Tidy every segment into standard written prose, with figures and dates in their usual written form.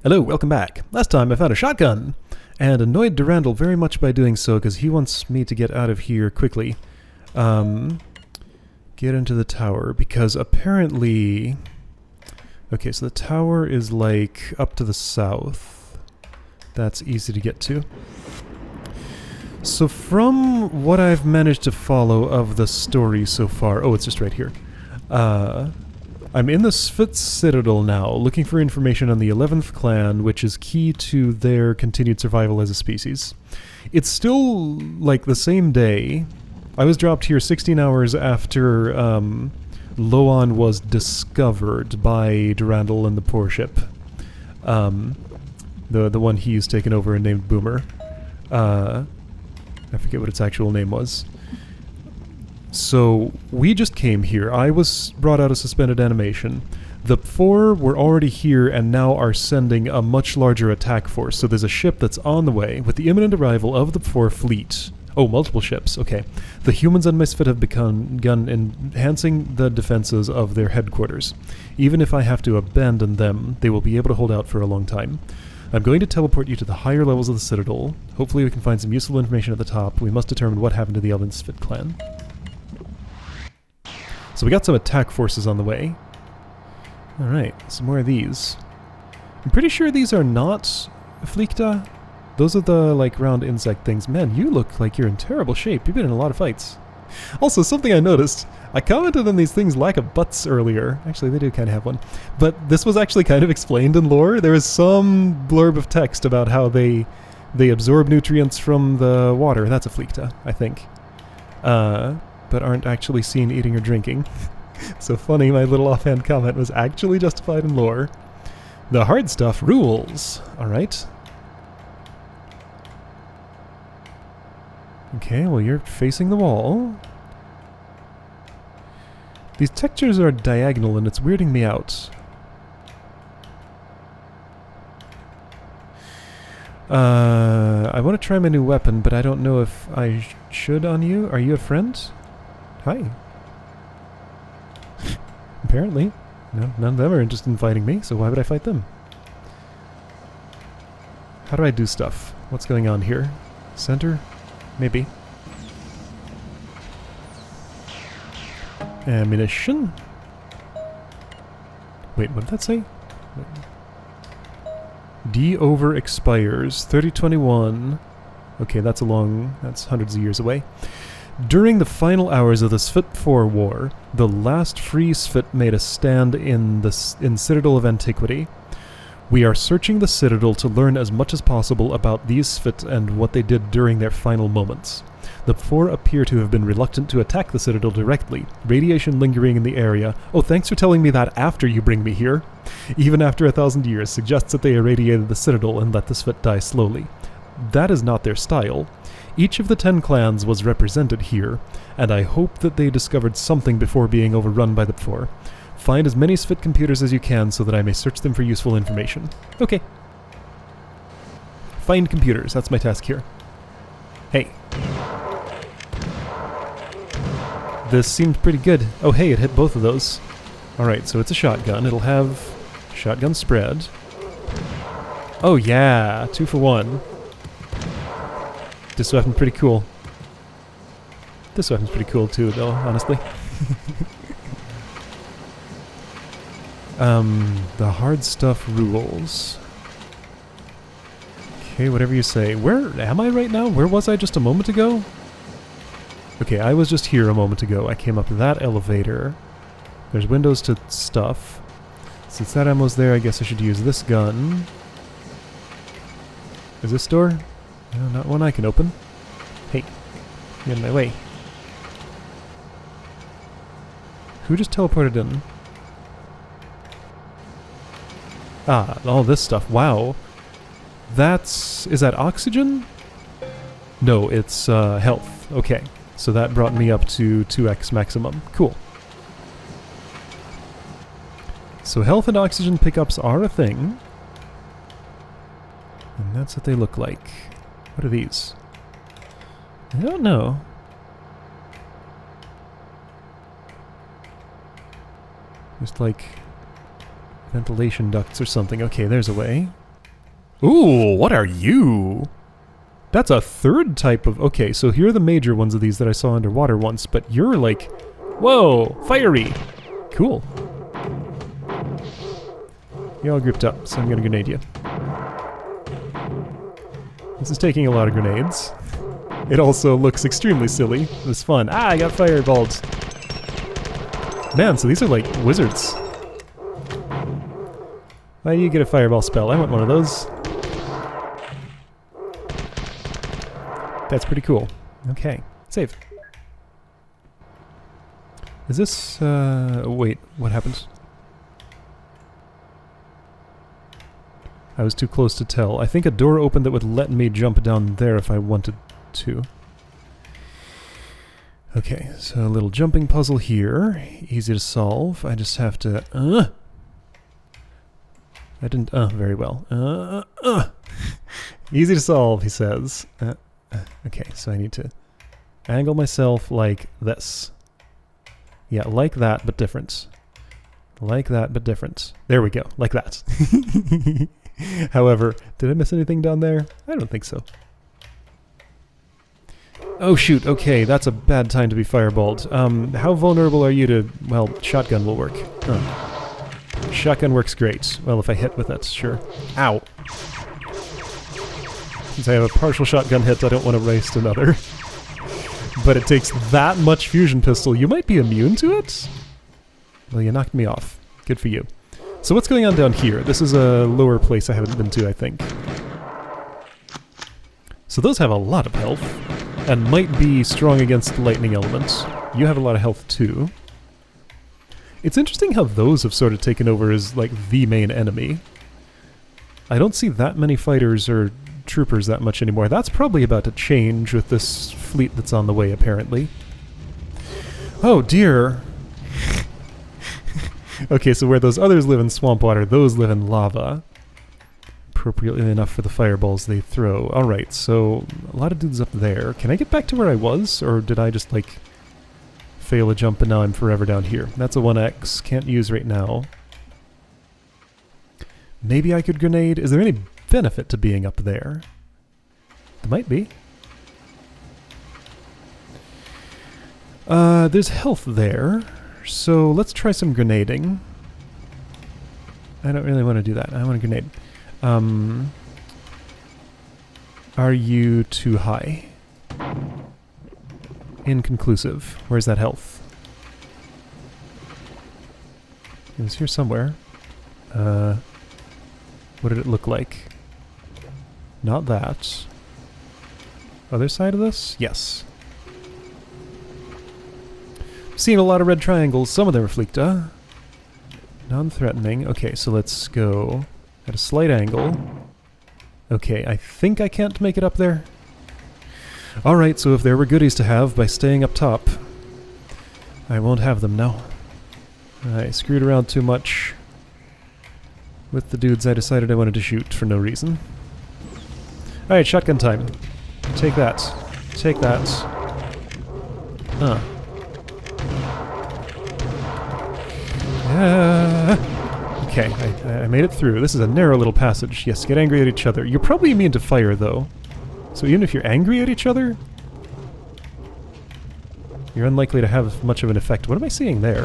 Hello, welcome back. Last time I found a shotgun, and annoyed Durandal very much by doing so because he wants me to get out of here quickly. Get into the tower, because apparently... Okay, so the tower is like up to the south. That's easy to get to. So from what I've managed to follow of the story so far... Oh, it's just right here. I'm in the Swaths Citadel now, looking for information on the 11th clan, which is key to their continued survival as a species. It's still, like, the same day. I was dropped here 16 hours after Loan was discovered by Durandal and the poor ship. The one he's taken over and named Boomer. I forget what its actual name was. So, we just came here. I was brought out of suspended animation. The four were already here and now are sending a much larger attack force. So there's a ship that's on the way with the imminent arrival of the four fleet. Oh, multiple ships. Okay. The humans and Misfit have begun enhancing the defenses of their headquarters. Even if I have to abandon them, they will be able to hold out for a long time. I'm going to teleport you to the higher levels of the Citadel. Hopefully we can find some useful information at the top. We must determine what happened to the Elven Misfit clan. So we got some attack forces on the way. Alright, some more of these. I'm pretty sure these are not Fleekta. Those are the, like, round insect things. Man, you look like you're in terrible shape. You've been in a lot of fights. Also, something I noticed. I commented on these things lack of butts earlier. Actually, they do kind of have one. But this was actually kind of explained in lore. There is some blurb of text about how they absorb nutrients from the water. That's a Fleekta, I think. But aren't actually seen eating or drinking. So funny, my little offhand comment was actually justified in lore. The hard stuff rules. Alright. Okay, well you're facing the wall. These textures are diagonal and it's weirding me out. I want to try my new weapon, but I don't know if I should on you. Are you a friend? Hi. Apparently. No, none of them are interested in fighting me, so why would I fight them? How do I do stuff? What's going on here? Center? Maybe. Ammunition? Wait, what did that say? D over expires. 3021. Okay, that's hundreds of years away. During the final hours of the Svit IV War, the last free Svit made a stand in Citadel of Antiquity. We are searching the Citadel to learn as much as possible about these Svit and what they did during their final moments. The four appear to have been reluctant to attack the Citadel directly, radiation lingering in the area. Oh, thanks for telling me that after you bring me here. Even after 1,000 years, suggests that they irradiated the Citadel and let the Svit die slowly. That is not their style. Each of the 10 clans was represented here, and I hope that they discovered something before being overrun by the four. Find as many Svit computers as you can so that I may search them for useful information. Okay. Find computers, that's my task here. Hey. This seemed pretty good. Oh hey, it hit both of those. Alright, so it's a shotgun. It'll have shotgun spread. Oh yeah, 2 for 1. This weapon's pretty cool. This weapon's pretty cool too, though, honestly. The hard stuff rules. Okay, whatever you say. Where am I right now? Where was I just a moment ago? Okay, I was just here a moment ago. I came up that elevator. There's windows to stuff. Since that ammo's there, I guess I should use this gun. Is this door? No, not one I can open. Hey, get in my way. Who just teleported in? Ah, all this stuff. Wow. Is that oxygen? No, it's health. Okay, so that brought me up to 2x maximum. Cool. So health and oxygen pickups are a thing. And that's what they look like. What are these? I don't know. Just like ventilation ducts or something. Okay, there's a way. Ooh, what are you? That's a third type of... Okay, so here are the major ones of these that I saw underwater once, but you're like... Whoa, fiery. Cool. You're all grouped up, so I'm gonna grenade you. This is taking a lot of grenades. It also looks extremely silly. It was fun. Ah, I got fireballed. Man, so these are like wizards. Why do you get a fireball spell? I want one of those. That's pretty cool. Okay, save. Is this, wait, what happened? I was too close to tell. I think a door opened that would let me jump down there if I wanted to. Okay, so a little jumping puzzle here. Easy to solve. I just have to, I didn't, very well. Easy to solve, he says. Okay, so I need to angle myself like this. Yeah, like that, but different. Like that, but different. There we go, like that. However, did I miss anything down there? I don't think so. Oh shoot, okay, that's a bad time to be fireballed. How vulnerable are you to, well, shotgun will work. Shotgun works great. Well, if I hit with it, sure. Ow. Since I have a partial shotgun hit, I don't want to waste another. But it takes that much fusion pistol. You might be immune to it? Well, you knocked me off. Good for you. So what's going on down here? This is a lower place I haven't been to, I think. So those have a lot of health, and might be strong against lightning elements. You have a lot of health too. It's interesting how those have sort of taken over as, like, the main enemy. I don't see that many fighters or troopers that much anymore. That's probably about to change with this fleet that's on the way, apparently. Oh dear! Okay, so where those others live in swamp water, those live in lava. Appropriately enough for the fireballs they throw. Alright, so a lot of dudes up there. Can I get back to where I was, or did I just, like, fail a jump and now I'm forever down here? That's a 1x. Can't use right now. Maybe I could grenade? Is there any benefit to being up there? There might be. There's health there, so let's try some grenading. I don't really want to do that. I want to grenade. Are you too high? Inconclusive. Where's that health? It was here somewhere. What did it look like? Not that. Other side of this? Yes. Seen a lot of red triangles. Some of them are fleekta. Non-threatening. Okay, so let's go at a slight angle. Okay, I think I can't make it up there. Alright, so if there were goodies to have by staying up top, I won't have them now. I screwed around too much with the dudes I decided I wanted to shoot for no reason. Alright, shotgun time. Take that. Take that. Okay, I made it through. This is a narrow little passage. Yes, get angry at each other. You're probably immune to fire, though. So even if you're angry at each other, you're unlikely to have much of an effect. What am I seeing there?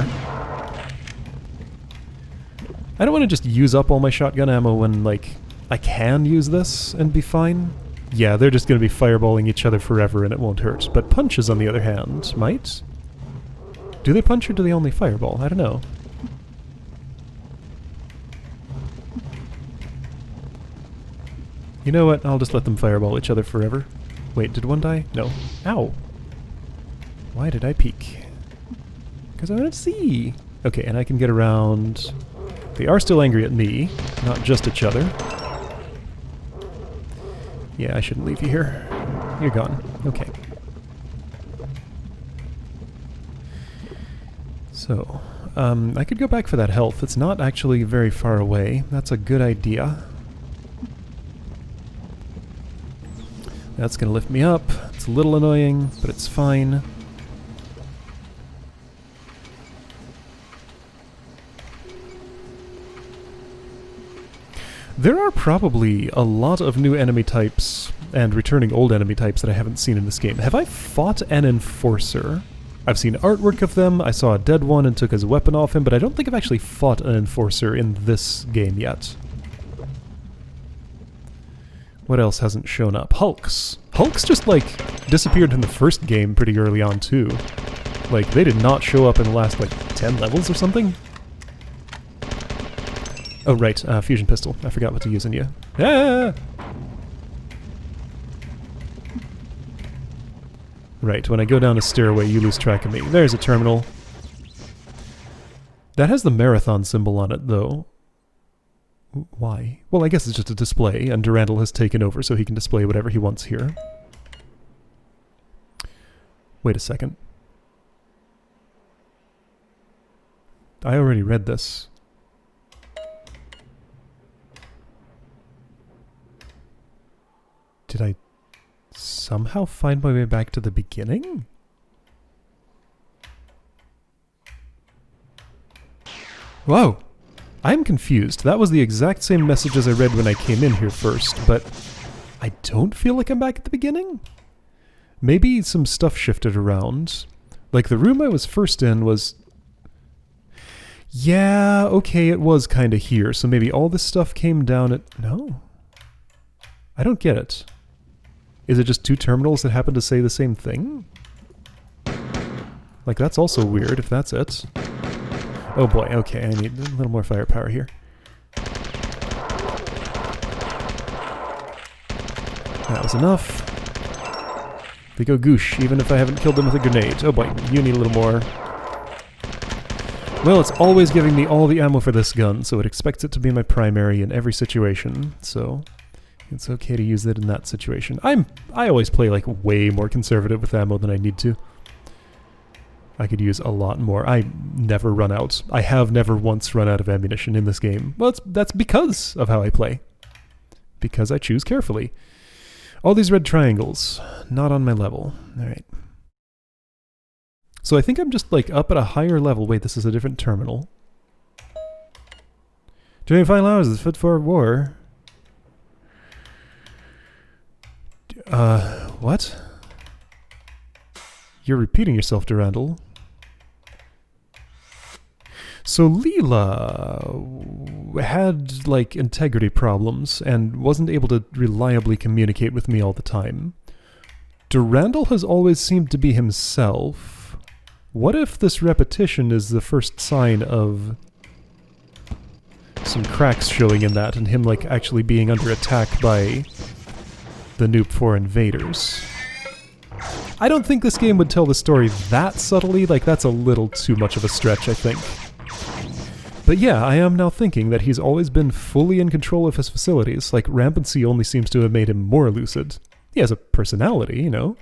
I don't want to just use up all my shotgun ammo when, like, I can use this and be fine. Yeah, they're just going to be fireballing each other forever and it won't hurt. But punches, on the other hand, might? Do they punch or do they only fireball? I don't know. You know what? I'll just let them fireball each other forever. Wait, did one die? No. Ow! Why did I peek? Because I want to see! Okay, and I can get around... They are still angry at me, not just each other. Yeah, I shouldn't leave you here. You're gone. Okay. So, I could go back for that health. It's not actually very far away. That's a good idea. That's gonna lift me up. It's a little annoying, but it's fine. There are probably a lot of new enemy types and returning old enemy types that I haven't seen in this game. Have I fought an enforcer? I've seen artwork of them, I saw a dead one and took his weapon off him, but I don't think I've actually fought an enforcer in this game yet. What else hasn't shown up? Hulks. Hulks just, like, disappeared in the first game pretty early on, too. Like, they did not show up in the last, like, 10 levels or something. Oh, right, fusion pistol. I forgot what to use on you. Ah! Right, when I go down a stairway, you lose track of me. There's a terminal. That has the marathon symbol on it, though. Why? Well, I guess it's just a display, and Durandal has taken over, so he can display whatever he wants here. Wait a second. I already read this. Did I somehow find my way back to the beginning? Whoa! I'm confused. That was the exact same message as I read when I came in here first, but I don't feel like I'm back at the beginning? Maybe some stuff shifted around. Like, the room I was first in was... Yeah, okay, it was kind of here, so maybe all this stuff came down at... No? I don't get it. Is it just two terminals that happen to say the same thing? Like, that's also weird, if that's it. Oh boy, okay, I need a little more firepower here. That was enough. They go goosh, even if I haven't killed them with a grenade. Oh boy, you need a little more. Well, it's always giving me all the ammo for this gun, so it expects it to be my primary in every situation, so... It's okay to use it in that situation. I always play like way more conservative with ammo than I need to. I could use a lot more. I never run out. I have never once run out of ammunition in this game. Well, that's because of how I play. Because I choose carefully. All these red triangles. Not on my level. Alright. So I think I'm just like up at a higher level. Wait, this is a different terminal. During the final hours of the Fit for War... what? You're repeating yourself, Durandal. So Leela had, like, integrity problems and wasn't able to reliably communicate with me all the time. Durandal has always seemed to be himself. What if this repetition is the first sign of some cracks showing in that and him, like, actually being under attack by... the Noob 4 invaders. I don't think this game would tell the story that subtly, like that's a little too much of a stretch, I think. But yeah, I am now thinking that he's always been fully in control of his facilities, like rampancy only seems to have made him more lucid. He has a personality, you know,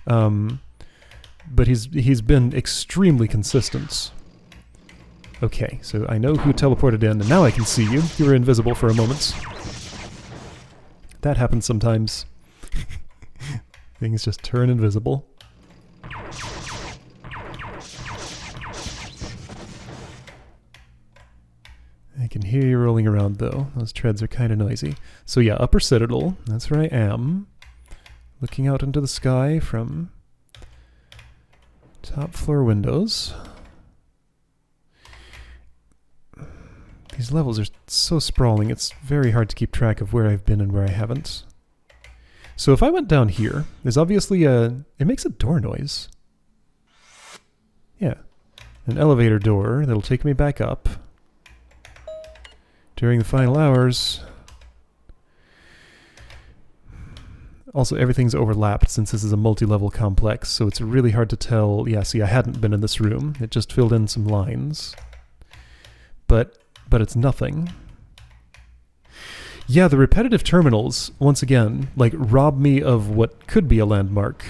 but he's been extremely consistent. Okay, so I know who teleported in, and now I can see you. You were invisible for a moment. That happens sometimes. Things just turn invisible. I can hear you rolling around though. Those treads are kind of noisy. So yeah, Upper Citadel. That's where I am. Looking out into the sky from top floor windows. These levels are so sprawling, it's very hard to keep track of where I've been and where I haven't. So if I went down here, there's obviously a... it makes a door noise. Yeah. An elevator door that'll take me back up. During the final hours. Also, everything's overlapped since this is a multi-level complex, so it's really hard to tell... Yeah, see, I hadn't been in this room. It just filled in some lines. But it's nothing. Yeah, the repetitive terminals, once again, like, rob me of what could be a landmark,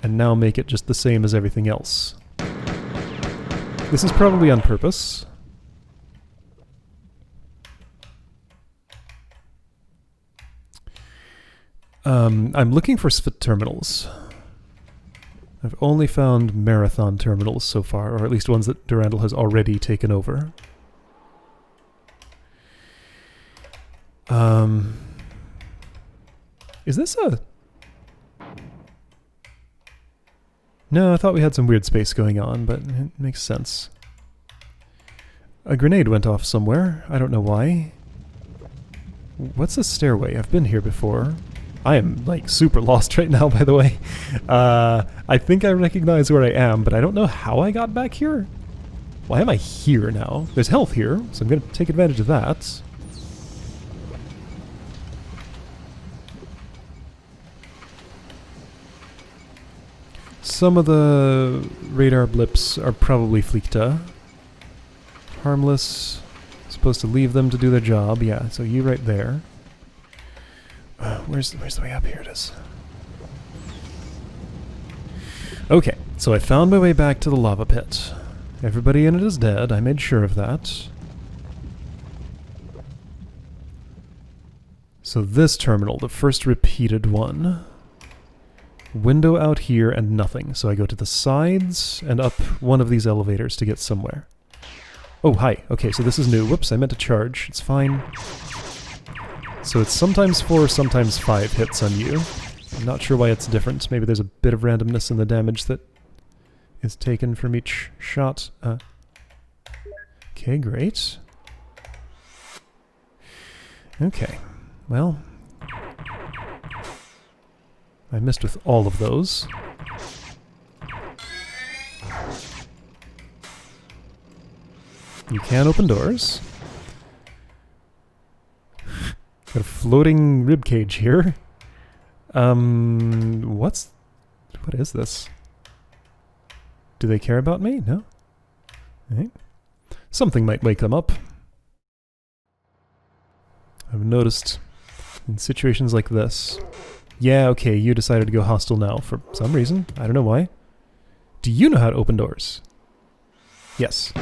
and now make it just the same as everything else. This is probably on purpose. I'm looking for SFIT terminals. I've only found marathon terminals so far, or at least ones that Durandal has already taken over. Is this a... No, I thought we had some weird space going on, but it makes sense. A grenade went off somewhere. I don't know why. What's this stairway? I've been here before. I am, like, super lost right now, by the way. I think I recognize where I am, but I don't know how I got back here. Why am I here now? There's health here, so I'm going to take advantage of that. Some of the radar blips are probably Fleekta. Harmless. Supposed to leave them to do their job. Yeah, so you right there. Where's the way up? Here it is. Okay, so I found my way back to the lava pit. Everybody in it is dead. I made sure of that. So this terminal, the first repeated one. Window out here and nothing. So I go to the sides and up one of these elevators to get somewhere. Oh, hi. Okay, so this is new. Whoops, I meant to charge. It's fine. So it's sometimes 4, sometimes 5 hits on you. I'm not sure why it's different. Maybe there's a bit of randomness in the damage that is taken from each shot. Okay, great. Okay, well... I missed with all of those. You can open doors. Got a floating ribcage here. What is this? Do they care about me? No? Right. Something might wake them up. I've noticed in situations like this. Yeah, okay, you decided to go hostile now for some reason. I don't know why. Do you know how to open doors? Yes.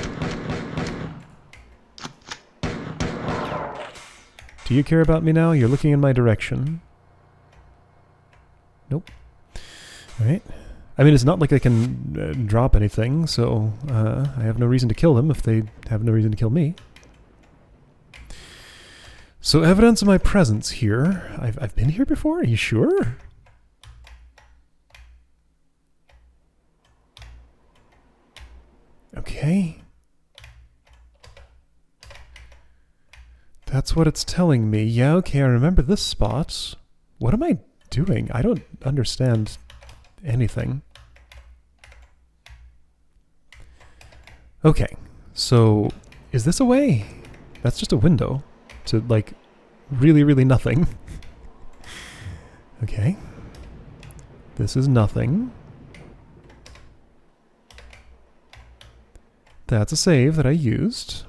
Do you care about me now? You're looking in my direction. Nope. Alright. I mean, it's not like I can drop anything, so I have no reason to kill them if they have no reason to kill me. So evidence of my presence here. I've been here before? Are you sure? Okay. That's what it's telling me. Yeah, okay, I remember this spot. What am I doing? I don't understand anything. Okay, so is this a way? That's just a window to, like, really, really nothing. Okay. This is nothing. That's a save that I used.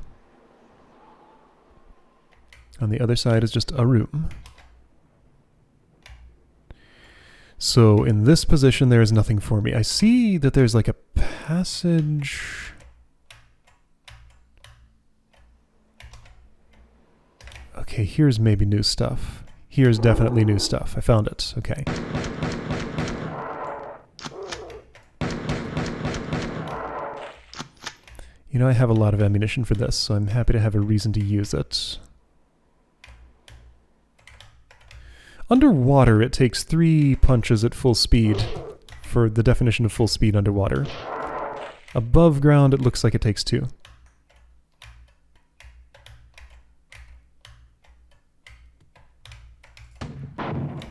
On the other side is just a room. So in this position there is nothing for me. I see that there's like a passage... Okay, here's maybe new stuff. Here's definitely new stuff. I found it. Okay. You know, I have a lot of ammunition for this, so I'm happy to have a reason to use it. Underwater, it takes 3 punches at full speed for the definition of full speed underwater. Above ground, it looks like it takes 2.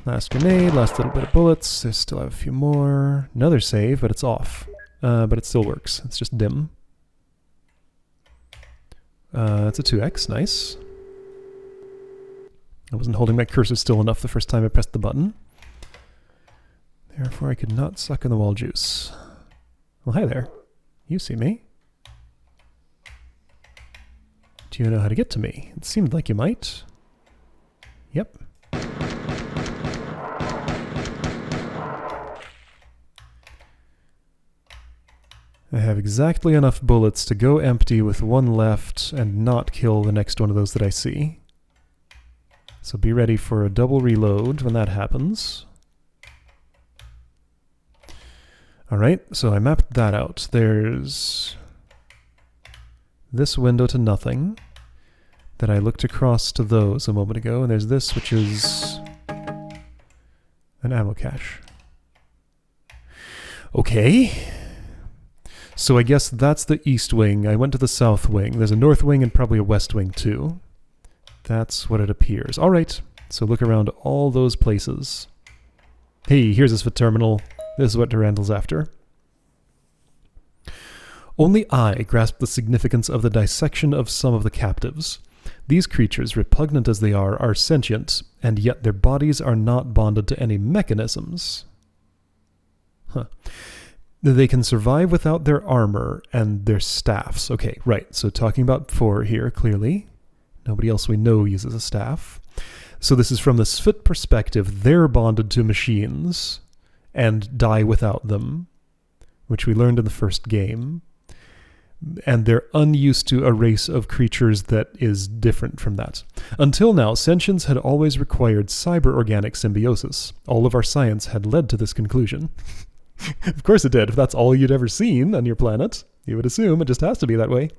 Last grenade, last little bit of bullets. I still have a few more. Another save, but it's off. But it still works. It's just dim. It's a 2x, nice. I wasn't holding my cursor still enough the first time I pressed the button. Therefore, I could not suck in the wall juice. Well, hi there. You see me. Do you know how to get to me? It seemed like you might. Yep. I have exactly enough bullets to go empty with 1 left and not kill the next one of those that I see. So be ready for a double reload when that happens. Alright, so I mapped that out. There's this window to nothing. that I looked across to those a moment ago, and there's this, which is an ammo cache. Okay. So I guess that's the east wing. I went to the south wing. There's a north wing and probably a west wing too. That's what it appears. All right. So look around all those places. Hey, here's a Swift terminal. This is what Durandal's after. Only I grasp the significance of the dissection of some of the captives. These creatures, repugnant as they are sentient, and yet their bodies are not bonded to any mechanisms. Huh. They can survive without their armor and their staffs. Okay, right. So talking about 4 here, clearly. Nobody else we know uses a staff. So this is from the Sphit perspective. They're bonded to machines and die without them, which we learned in the first game. And they're unused to a race of creatures that is different from that. Until now, sentience had always required cyber-organic symbiosis. All of our science had led to this conclusion. Of course it did. If that's all you'd ever seen on your planet, you would assume it just has to be that way.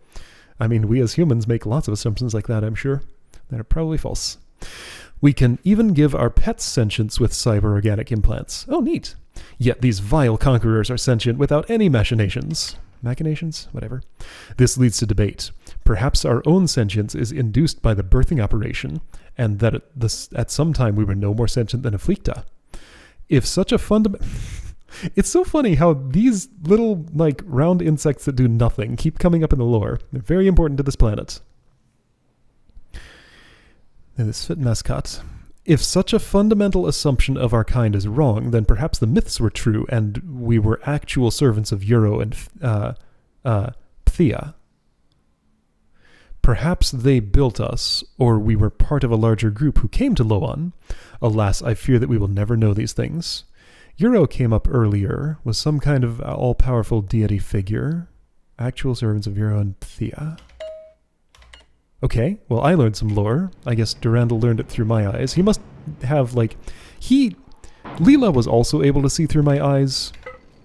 I mean, we as humans make lots of assumptions like that, I'm sure. That are probably false. We can even give our pets sentience with cyber-organic implants. Oh, neat. Yet these vile conquerors are sentient without any machinations. Machinations? Whatever. This leads to debate. Perhaps our own sentience is induced by the birthing operation, and that at some time we were no more sentient than a fleekta. If such a fundamental... It's so funny how these little, like, round insects that do nothing keep coming up in the lore. They're very important to this planet. And this Sphit mascot. If such a fundamental assumption of our kind is wrong, then perhaps the myths were true and we were actual servants of Euro and Phthia. Perhaps they built us, or we were part of a larger group who came to Loan. Alas, I fear that we will never know these things. Euro came up earlier, was some kind of all-powerful deity figure. Actual servants of Euro and Phthia. Okay, well, I learned some lore. I guess Durandal learned it through my eyes. He must have, like... Leela was also able to see through my eyes.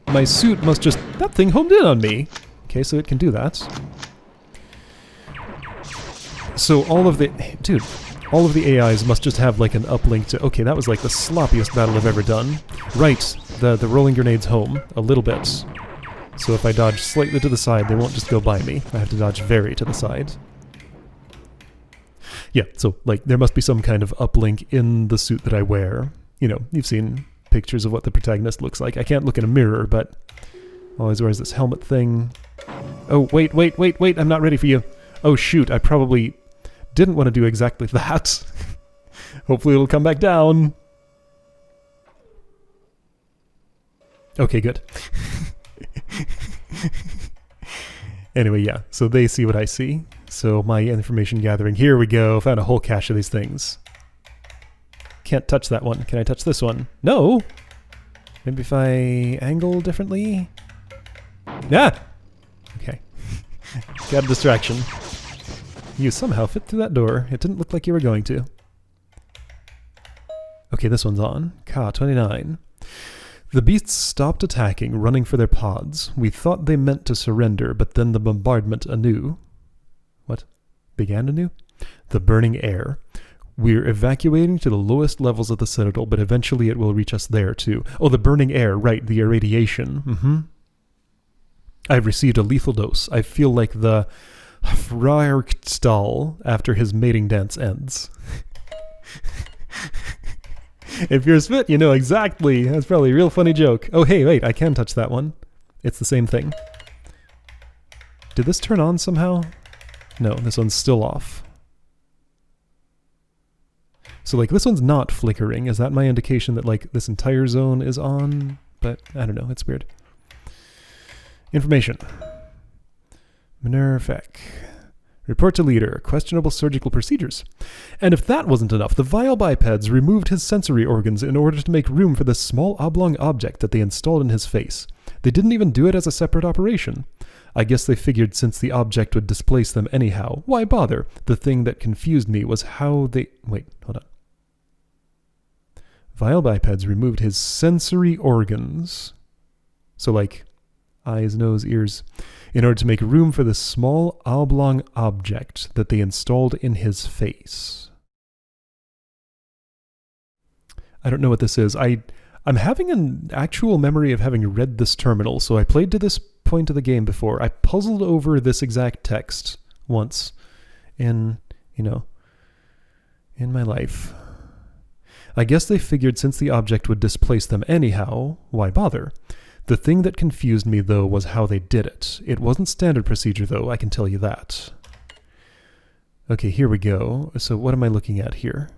My suit must just... That thing homed in on me! Okay, so it can do that. So all of the... Dude, all of the AIs must just have, like, an uplink to... Okay, that was, like, the sloppiest battle I've ever done. Right, the rolling grenade's home. A little bit. So if I dodge slightly to the side, they won't just go by me. I have to dodge very to the side. Yeah, so, like, there must be some kind of uplink in the suit that I wear. You know, you've seen pictures of what the protagonist looks like. I can't look in a mirror, but always wears this helmet thing. Oh, wait, I'm not ready for you. Oh, shoot, I probably didn't want to do exactly that. Hopefully it'll come back down. Okay, good. Anyway, yeah, so they see what I see. So my information gathering, here we go, found a whole cache of these things. Can't touch that one. Can I touch this one? No! Maybe if I angle differently? Ah! Okay. Got a distraction. You somehow fit through that door. It didn't look like you were going to. Okay, this one's on. Ka-29. The beasts stopped attacking, running for their pods. We thought they meant to surrender, but then the bombardment anew... What? Began anew? The burning air. We're evacuating to the lowest levels of the Citadel, but eventually it will reach us there, too. Oh, the burning air, right, the irradiation. I've received a lethal dose. I feel like the Freyrstal after his mating dance ends. If you're a Sphit, you know exactly. That's probably a real funny joke. Oh, hey, wait, I can touch that one. It's the same thing. Did this turn on somehow? No, this one's still off. So, like, this one's not flickering. Is that my indication that, like, this entire zone is on? But, I don't know. It's weird. Information. Minerfek. Report to leader. Questionable surgical procedures. And if that wasn't enough, the vile bipeds removed his sensory organs in order to make room for this small oblong object that they installed in his face. They didn't even do it as a separate operation. I guess they figured since the object would displace them anyhow, why bother? The thing that confused me was how they... Wait, hold on. Vile bipeds removed his sensory organs. So, like, eyes, nose, ears, in order to make room for the small oblong object that they installed in his face. I don't know what this is. I'm having an actual memory of having read this terminal, so I played to this point of the game before. I puzzled over this exact text once in my life. I guess they figured since the object would displace them anyhow, why bother? The thing that confused me, though, was how they did it. It wasn't standard procedure, though, I can tell you that. Okay, here we go. So what am I looking at here?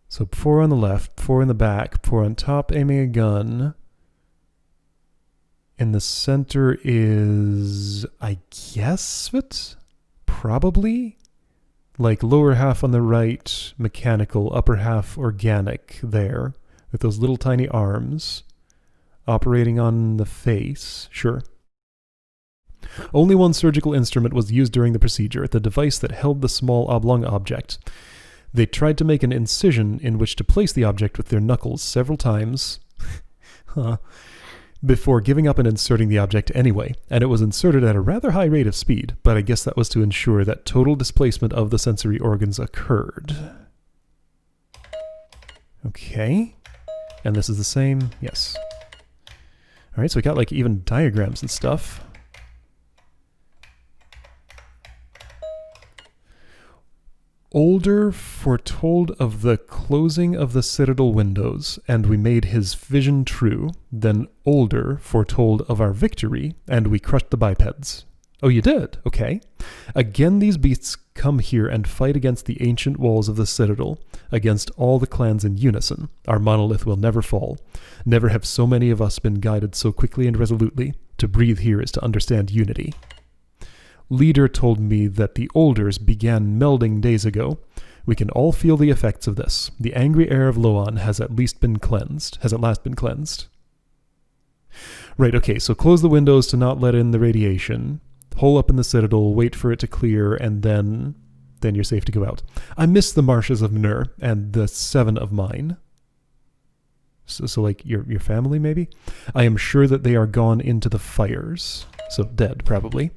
So 4 on the left, 4 in the back, 4 on top, aiming a gun. In the center is, I guess, it? Probably? Like lower half on the right, mechanical, upper half organic there, with those little tiny arms. Operating on the face, sure. Only one surgical instrument was used during the procedure, the device that held the small oblong object. They tried to make an incision in which to place the object with their knuckles several times before giving up and inserting the object anyway, and it was inserted at a rather high rate of speed, but I guess that was to ensure that total displacement of the sensory organs occurred. Okay. And this is the same? Yes. Alright, so we got like even diagrams and stuff. Older foretold of the closing of the citadel windows, and we made his vision true. Then Older foretold of our victory, and we crushed the bipeds. Oh, you did? Okay. Again, these beasts come here and fight against the ancient walls of the citadel, against all the clans in unison. Our monolith will never fall. Never have so many of us been guided so quickly and resolutely. To breathe here is to understand unity. Leader told me that the Olders began melding days ago. We can all feel the effects of this. The angry air of Loan has at last been cleansed. Right, okay, so close the windows to not let in the radiation. Hole up in the citadel, wait for it to clear, and then you're safe to go out. I miss the marshes of Mnur and the 7 of mine. So like your family, maybe? I am sure that they are gone into the fires. So dead, probably.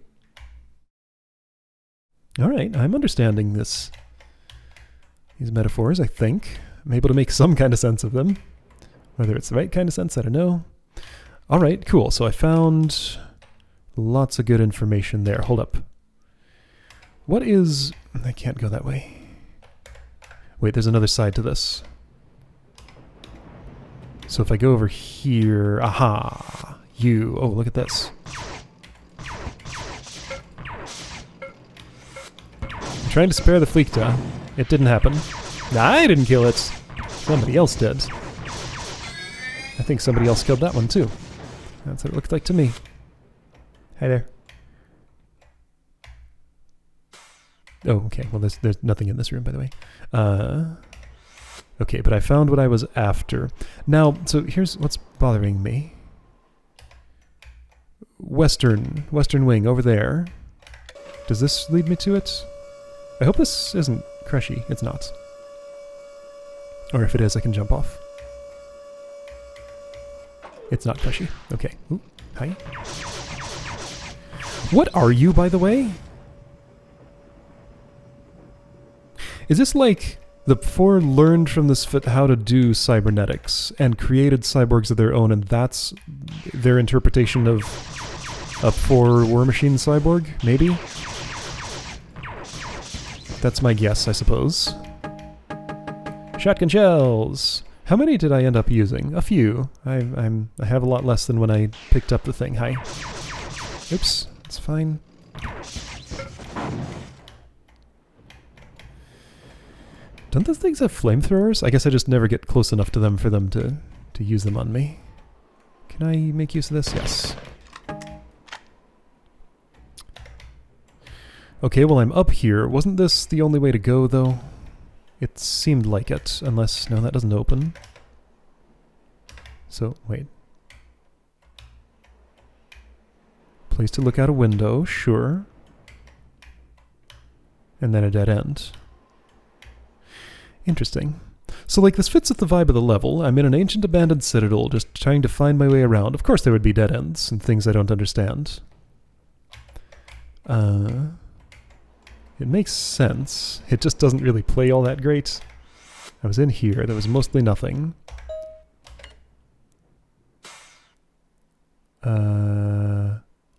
All right, I'm understanding these metaphors, I think. I'm able to make some kind of sense of them. Whether it's the right kind of sense, I don't know. All right, cool. So I found lots of good information there. Hold up. What is... I can't go that way. Wait, there's another side to this. So if I go over here... Aha! You. Oh, look at this. Trying to spare the Fleekta. It didn't happen. I didn't kill it. Somebody else did. I think somebody else killed that one too. That's what it looked like to me. Hi there. Oh, okay. Well, there's nothing in this room, by the way. Okay, but I found what I was after. Now, so here's what's bothering me. Western wing over there. Does this lead me to it? I hope this isn't crushy. It's not. Or if it is, I can jump off. It's not crushy. Okay. Ooh, hi. What are you, by the way? Is this like the 4 learned from this fit how to do cybernetics and created cyborgs of their own, and that's their interpretation of a 4 War Machine cyborg? Maybe? That's my guess, I suppose. Shotgun shells! How many did I end up using? A few. I have a lot less than when I picked up the thing. Hi. Oops, it's fine. Don't those things have flamethrowers? I guess I just never get close enough to them for them to use them on me. Can I make use of this? Yes. Okay, well I'm up here. Wasn't this the only way to go, though? It seemed like it, unless... No, that doesn't open. So, wait. Place to look out a window, sure. And then a dead end. Interesting. So, like, this fits with the vibe of the level. I'm in an ancient abandoned citadel, just trying to find my way around. Of course there would be dead ends and things I don't understand. It makes sense. It just doesn't really play all that great. I was in here. There was mostly nothing.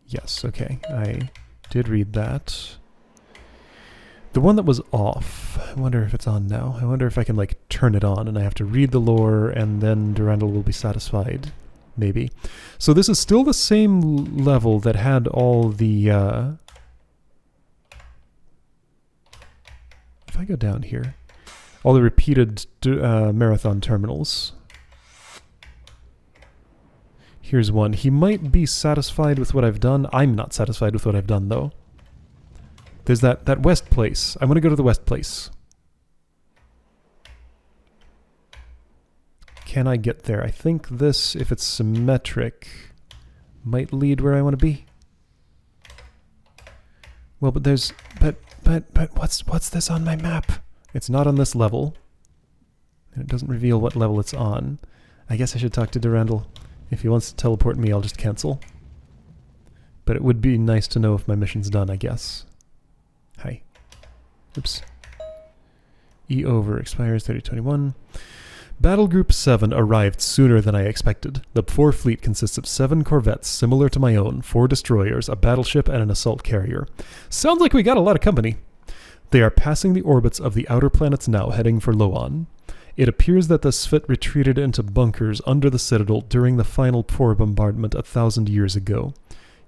Yes, okay. I did read that. The one that was off, I wonder if it's on now. I wonder if I can, like, turn it on and I have to read the lore and then Durandal will be satisfied. Maybe. So this is still the same level that had all the, if I go down here, all the repeated marathon terminals. Here's one. He might be satisfied with what I've done. I'm not satisfied with what I've done, though. There's that west place. I want to go to the west place. Can I get there? I think this, if it's symmetric, might lead where I want to be. Well, but there's... But what's this on my map? It's not on this level. And it doesn't reveal what level it's on. I guess I should talk to Durandal. If he wants to teleport me, I'll just cancel. But it would be nice to know if my mission's done, I guess. Hi. Oops. E over expires 3021. Battle Group 7 arrived sooner than I expected. The 4 fleet consists of 7 corvettes similar to my own, 4 destroyers, a battleship, and an assault carrier. Sounds like we got a lot of company. They are passing the orbits of the outer planets now, heading for Loan. It appears that the Svit retreated into bunkers under the Citadel during the final 4 bombardment 1,000 years ago.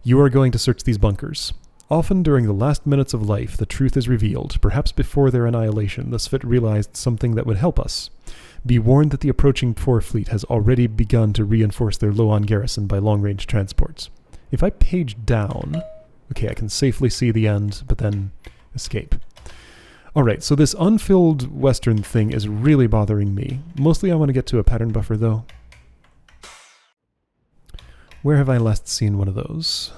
You are going to search these bunkers. Often during the last minutes of life, the truth is revealed. Perhaps before their annihilation, the Svit realized something that would help us. Be warned that the approaching 4 fleet has already begun to reinforce their Loan garrison by long-range transports. If I page down... Okay, I can safely see the end, but then escape. Alright, so this unfilled western thing is really bothering me. Mostly I want to get to a pattern buffer, though. Where have I last seen one of those?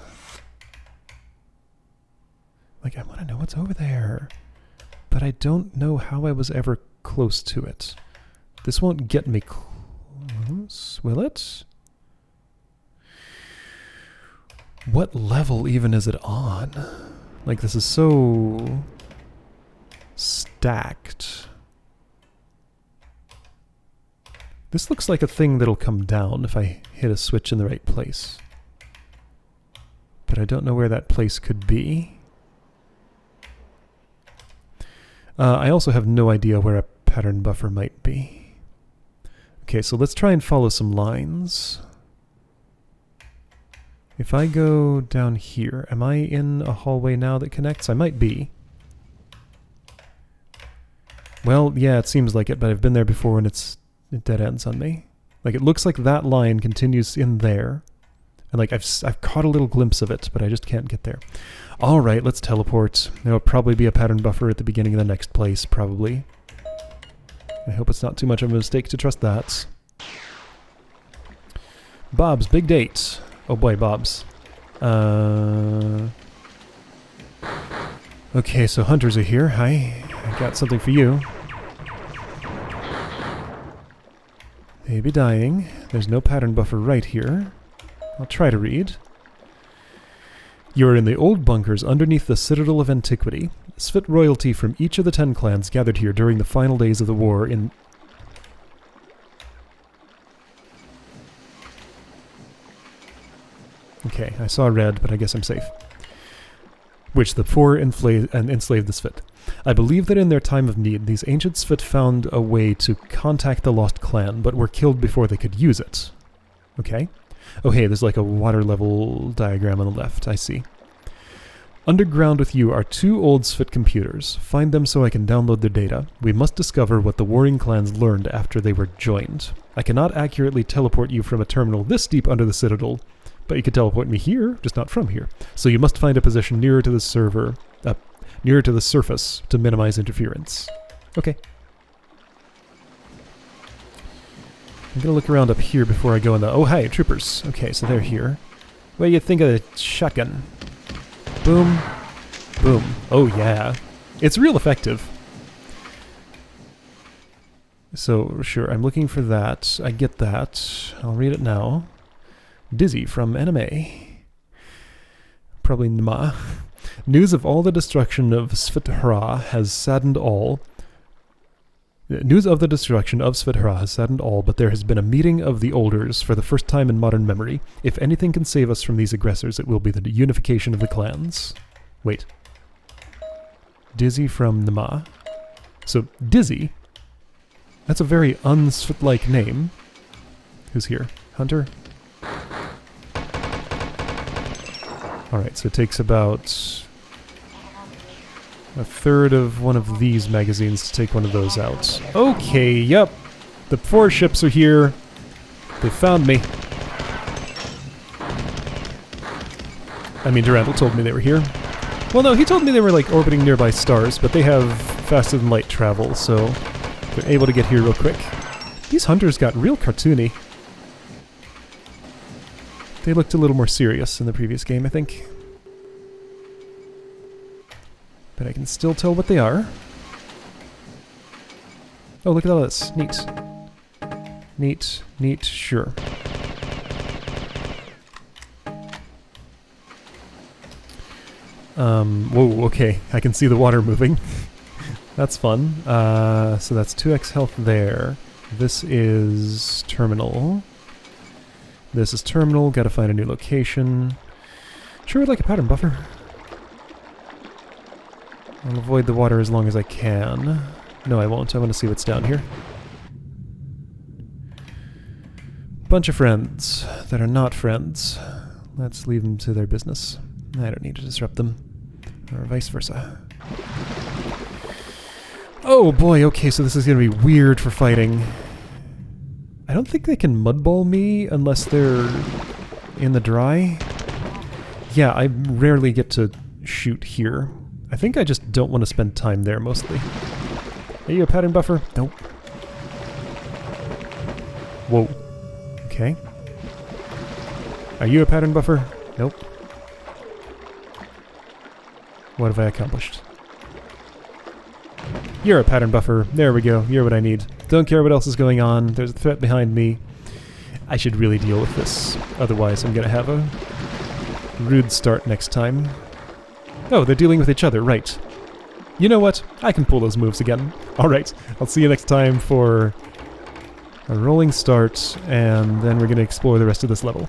Like, I want to know what's over there. But I don't know how I was ever close to it. This won't get me close, will it? What level even is it on? Like, this is so... stacked. This looks like a thing that'll come down if I hit a switch in the right place. But I don't know where that place could be. I also have no idea where a pattern buffer might be. Okay, so let's try and follow some lines. If I go down here, am I in a hallway now that connects? I might be. Well, yeah, it seems like it, but I've been there before and it dead ends on me. Like, it looks like that line continues in there. And like, I've caught a little glimpse of it, but I just can't get there. Alright, let's teleport. There'll probably be a pattern buffer at the beginning of the next place, probably. I hope it's not too much of a mistake to trust that. Bob's big date. Oh boy, Bob's. Okay, so hunters are here. Hi. I got something for you. They be dying. There's no pattern buffer right here. I'll try to read. You are in the old bunkers underneath the Citadel of Antiquity. Svit royalty from each of the 10 clans gathered here during the final days of the war in... Okay, I saw red, but I guess I'm safe. Which the 4 enslaved the Svit. I believe that in their time of need, these ancient Svit found a way to contact the lost clan, but were killed before they could use it. Okay. Oh hey, there's like a water level diagram on the left, I see. Underground with you are 2 old Svit computers. Find them so I can download their data. We must discover what the warring clans learned after they were joined. I cannot accurately teleport you from a terminal this deep under the Citadel, but you can teleport me here, just not from here. So you must find a position nearer to the server, nearer to the surface to minimize interference. Okay. I'm gonna look around up here before I go in the... Oh, hi, troopers. Okay, so they're here. What do you think of the shotgun? Boom. Boom. Oh, yeah. It's real effective. So, sure, I'm looking for that. I get that. I'll read it now. Dizzy from anime. Probably Nma. News of all the destruction of Svithra has saddened all. News of the destruction of Svithra has saddened all, but there has been a meeting of the Olders for the first time in modern memory. If anything can save us from these aggressors, it will be the unification of the clans. Wait. Dizzy from Nma. So, Dizzy? That's a very unsvit-like name. Who's here? Hunter? Alright, so it takes about a third of one of these magazines to take one of those out. Okay, yep. The 4 ships are here. They found me. I mean, Durandal told me they were here. Well, no, he told me they were, like, orbiting nearby stars, but they have faster-than-light travel, so they're able to get here real quick. These hunters got real cartoony. They looked a little more serious in the previous game, I think. But I can still tell what they are. Oh, look at all this. Neat. Neat, neat, sure. Whoa, okay. I can see the water moving. That's fun. So that's 2x health there. This is terminal. This is terminal. Gotta find a new location. Sure would like a pattern buffer. I'll avoid the water as long as I can. No, I won't. I want to see what's down here. Bunch of friends that are not friends. Let's leave them to their business. I don't need to disrupt them. Or vice versa. Oh boy, okay, so this is going to be weird for fighting. I don't think they can mudball me unless they're in the dry. Yeah, I rarely get to shoot here. I think I just don't want to spend time there, mostly. Are you a pattern buffer? Nope. Whoa. Okay. Are you a pattern buffer? Nope. What have I accomplished? You're a pattern buffer. There we go. You're what I need. Don't care what else is going on. There's a threat behind me. I should really deal with this. Otherwise, I'm gonna have a rude start next time. Oh, they're dealing with each other, right. You know what? I can pull those moves again. Alright, I'll see you next time for a rolling start, and then we're gonna explore the rest of this level.